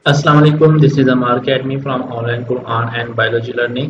Assalamu alaikum. This is Ammar Academy from Online Quran and Biology Learning.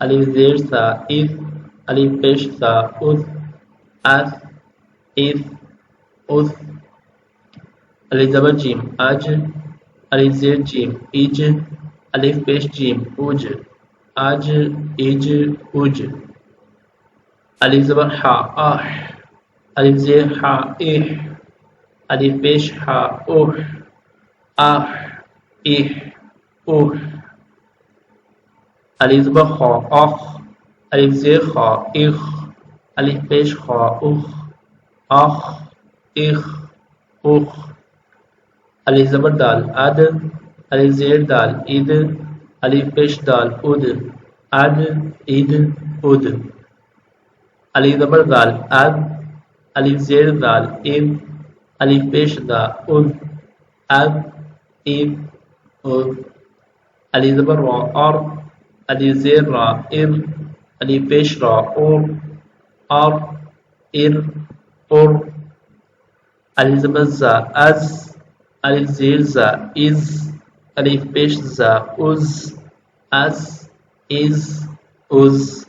الف زیر سا if, الف پیش سا اس، اس اف اس، الف زبر جیم اج، الف زیر جیم اج، الف پیش جیم اج، اج اج اج، الف زبر حا آہ، الف زیر حا اح، الف پیش حا اوہ، آہ اح اوہ، الف زبر خا آخ، الف زیر خا اخ، الف پیش خا اخ، آخ اخ اخ، الف زبر دال اد، الف زیر دال اد، الف پیش دال اد، اد اد اد، الف زبر دال اد، الف زیر دال اد، الف پیش دا اد، اد اد اد، الف زبر را ار، الف زیر را ار، الف پیش را اور، ار ار اور، الف زبر زا از، الف زیر زا از، الف پیش زا از، از از از،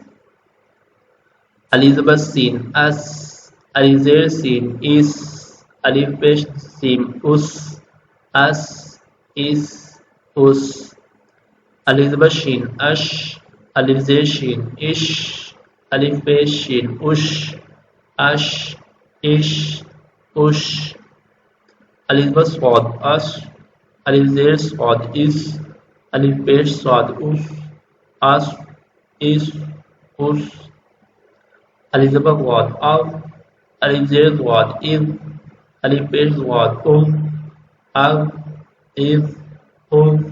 الف زبر سین اس، الف زیر سین اس، الف پیش سین اس، اس اس اس، الف زبر شین اش، الف زیر شین اش، الف پیش شین اش، اش اش اش، الف زبر صاد اس، الف زیر صاد اس، الف پیش صاد اس، اس اس اس، الف زبر ضاد اذ، الف زیر ضاد اذ، الف پیش ضاد اذ، اذ اذ اذ،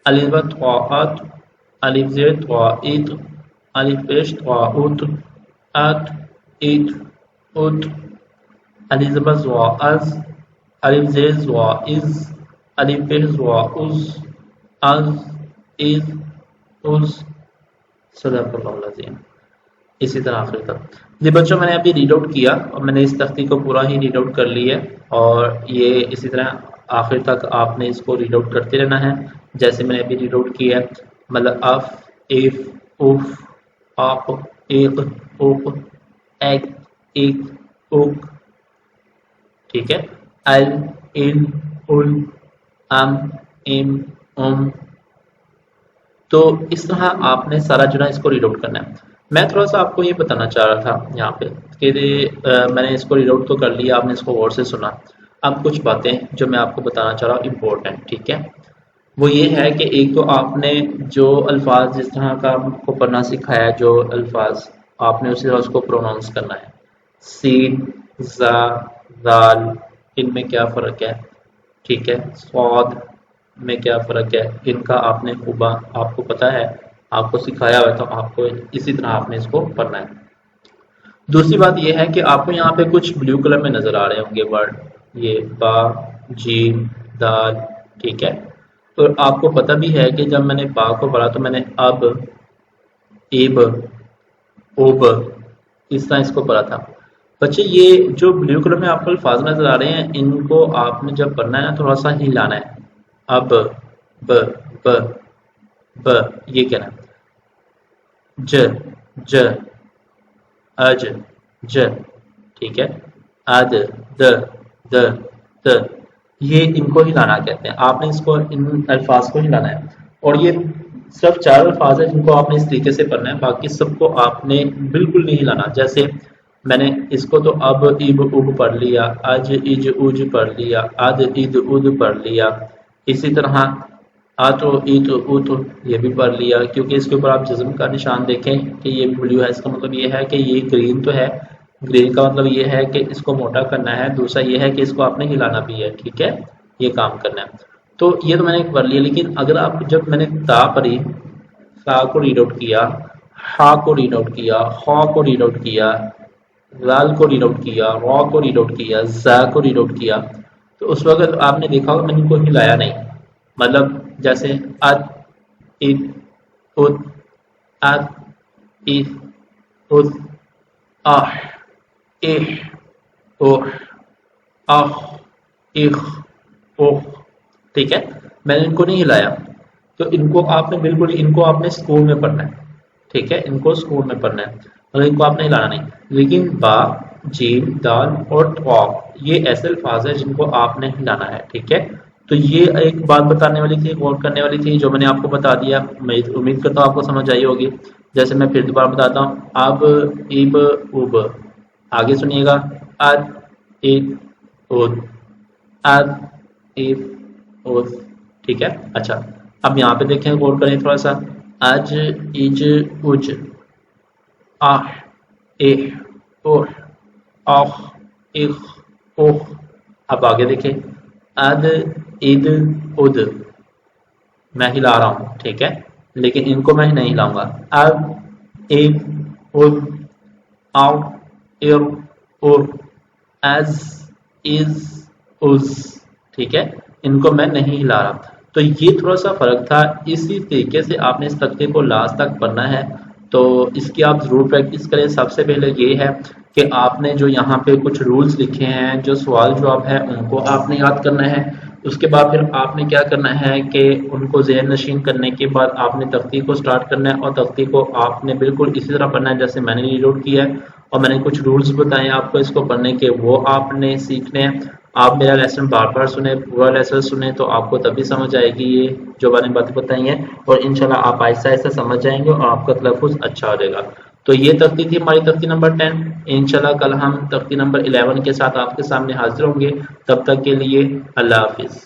الف زبر طاعت، الف زیر طاعت، الف پیش طاعت، ات ات ات، الف زبر زوا از، الف زیر زوا از، الف پیش زوا از، از از از، صدق اللہ العظیم۔ اسی طرح آخر تک جی بچوں میں نے ابھی ریڈ آؤٹ کیا اور میں نے اس تختی کو پورا ہی ریڈ آؤٹ کر لی ہے، اور یہ اسی طرح آخر تک آپ نے اس کو ریڈ آؤٹ کرتے رہنا ہے جیسے میں نے ابھی ریڈ آؤٹ کیا ہے، مطلب اف ایف اوف آپ ایک اوک ایک ایک اوک، ٹھیک ہے، ال ان ال ام ام ام، تو اس طرح آپ نے سارا جو ہے اس کو ریڈ آؤٹ کرنا ہے۔ میں تھوڑا سا آپ کو یہ بتانا چاہ رہا تھا یہاں پہ کہ میں نے اس کو ریڈ آؤٹ تو کر لیا، آپ نے اس کو غور سے سنا، اب کچھ باتیں جو میں آپ کو بتانا چاہ رہا ہوں امپورٹنٹ، ٹھیک ہے، وہ یہ ہے کہ ایک تو آپ نے جو الفاظ جس طرح کا آپ کو پڑھنا سکھایا ہے، جو الفاظ آپ نے اسی طرح اس کو پروناؤنس کرنا ہے، سین زا دال ان میں کیا فرق ہے، ٹھیک ہے، صاد میں کیا فرق ہے، ان کا آپ نے خوبا آپ کو پتا ہے، آپ کو سکھایا ہوا ہے، تو آپ کو اسی طرح آپ نے اس کو پڑھنا ہے۔ دوسری بات یہ ہے کہ آپ کو یہاں پہ کچھ بلیو کلر میں نظر آ رہے ہوں گے ورڈ، یہ با جیم دال، ٹھیک ہے، تو آپ کو پتہ بھی ہے کہ جب میں نے با کو پڑھا تو میں نے اب ایب اوب اس طرح اس کو پڑھا تھا۔ بچے یہ جو بلیو کلر میں آپ کو الفاظ نظر آ رہے ہیں ان کو آپ نے جب پڑھنا ہے نا تھوڑا سا ہلانا ہے، اب ب ب ب یہ کہنا ہے، ج ج اج ج، ٹھیک ہے، اد د د د، یہ ان کو ہلانا کہتے ہیں، آپ نے اس کو ان الفاظ کو ہلانا ہے، اور یہ صرف 4 الفاظ ہیں جن کو آپ نے اس طریقے سے پڑھنا ہے، باقی سب کو آپ نے بالکل نہیں ہلانا، جیسے میں نے اس کو تو اب ایب اب پڑھ لیا، اج اج اج پڑھ لیا، اد اد اد پڑھ لیا، اسی طرح آتو ایتو اوتو یہ بھی پڑھ لیا، کیونکہ اس کے اوپر آپ جزم کا نشان دیکھیں کہ یہ بلیو ہے، اس کا مطلب یہ ہے کہ یہ گرین تو ہے، گرین کا مطلب یہ ہے کہ اس کو موٹا کرنا ہے، دوسرا یہ ہے کہ اس کو آپ نے ہلانا بھی ہے، ٹھیک ہے، یہ کام کرنا ہے، تو یہ تو میں نے پڑھ لیا، لیکن اگر آپ جب میں نے تا پڑھی، سا کو ریڈ آؤٹ کیا، ہا کو ریڈ آؤٹ کیا، خا کو ریڈ آؤٹ کیا، لال کو ریڈ آؤٹ کیا، را کو ریڈ آؤٹ کیا، زا کو ریڈ آؤٹ کیا، تو اس وقت آپ نے دیکھا ہوگا میں نے ان کو ہلایا نہیں، مطلب جیسے اد اد اد اد اد اد آہ اح اوہ آہ اخ اوہ، ٹھیک ہے، میں نے ان کو نہیں ہلایا، تو ان کو آپ نے بالکل ان کو آپ نے سکون میں پڑھنا ہے، ٹھیک ہے، ان کو سکون میں پڑھنا ہے، مگر ان کو آپ نے ہلانا نہیں. لیکن با، جیم، دال اور طا یہ ایسے الفاظ ہیں جن کو آپ نے ہلانا ہے. ٹھیک ہے، تو یہ ایک بات بتانے والی تھی، غور کرنے والی تھی، جو میں نے آپ کو بتا دیا. میں امید کرتا ہوں آپ کو سمجھ آئی ہوگی. جیسے میں پھر دوبارہ بتاتا ہوں، اب، اب، اب. آگے سنیے گا، اد، اد، اد، اد، اد، اد. ٹھیک ہے، اچھا اب یہاں پہ دیکھیں، غور کریں تھوڑا سا. اج، اج، اج، آہ، اہ، اوہ، آخ، اخ، اوہ. اب آگے دیکھیں، اد، اد، اد. میں ہلا رہا ہوں، ٹھیک ہے، لیکن ان کو میں نہیں ہلاؤں گا. اب، اب، اب، آؤ، ار، ار، از، از، از. ٹھیک ہے، ان کو میں نہیں ہلا رہا. تو یہ تھوڑا سا فرق تھا. اسی طریقے سے آپ نے اس تختے کو لاسٹ تک پڑھنا ہے، تو اس کی آپ ضرور پریکٹس کریں. سب سے پہلے یہ ہے کہ آپ نے جو یہاں پہ کچھ رولز لکھے ہیں، جو سوال جواب ہے، ان کو آپ نے یاد کرنا ہے. اس کے بعد پھر آپ نے کیا کرنا ہے کہ ان کو ذہن نشین کرنے کے بعد آپ نے تختی کو سٹارٹ کرنا ہے، اور تختی کو آپ نے بالکل اسی طرح پڑھنا ہے جیسے میں نے ریڈ آؤٹ کیا ہے. اور میں نے کچھ رولز بتائے ہیں آپ کو اس کو پڑھنے کے، وہ آپ نے سیکھنے ہیں. آپ میرا لیسن بار بار سنیں، پورا لیسن سنیں، تو آپ کو تبھی سمجھ آئے گی یہ جو میں نے باتیں بتائی ہیں. اور انشاءاللہ آپ آہستہ آہستہ سمجھ جائیں گے اور آپ کا تلفظ اچھا ہو جائے گا. تو یہ تختی تھی ہماری تختی نمبر 10. انشاءاللہ کل ہم تختی نمبر 11 کے ساتھ آپ کے سامنے حاضر ہوں گے. تب تک کے لیے اللہ حافظ.